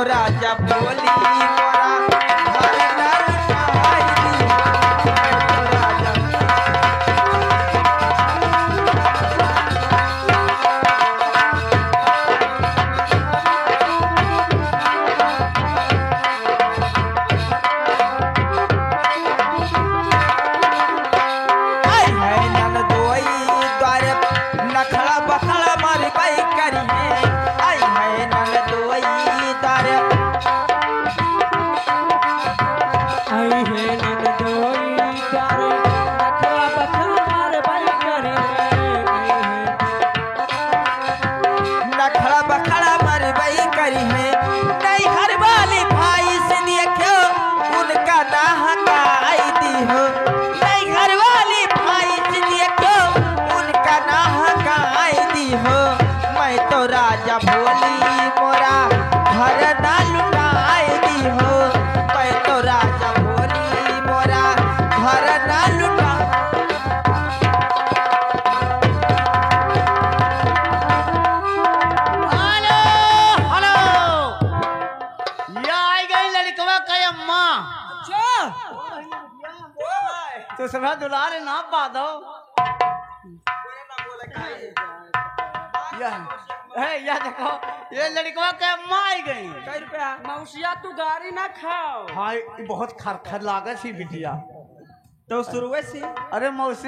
राजा बोली मोरा घर न लुटाई दी राजा। आई है ननदोई द्वारे नखड़ा बखड़ा मार बाई करिए। आई है ननदोई द्वारे नखड़ा बखड़ा मर बई करी है। नहीं हर वाली भाई से देखो उनका ना हकाई दी हो। नहीं हर वाली भाई से देखो उनका ना हकाई दी हो। मैं तो राजा बोली मोरा घर ना लुटाई दी हो। मैं तो राजा बोली मोरा घर ना लुटा। तो सभा दुलारे ना पादो या देखो ये लड़कवा के माई गई। कई रुपया मौसिया तू गाड़ी ना खाओ। हाय बहुत खरखर लागत ही बिटिया। तो शुरू से अरे मौसिया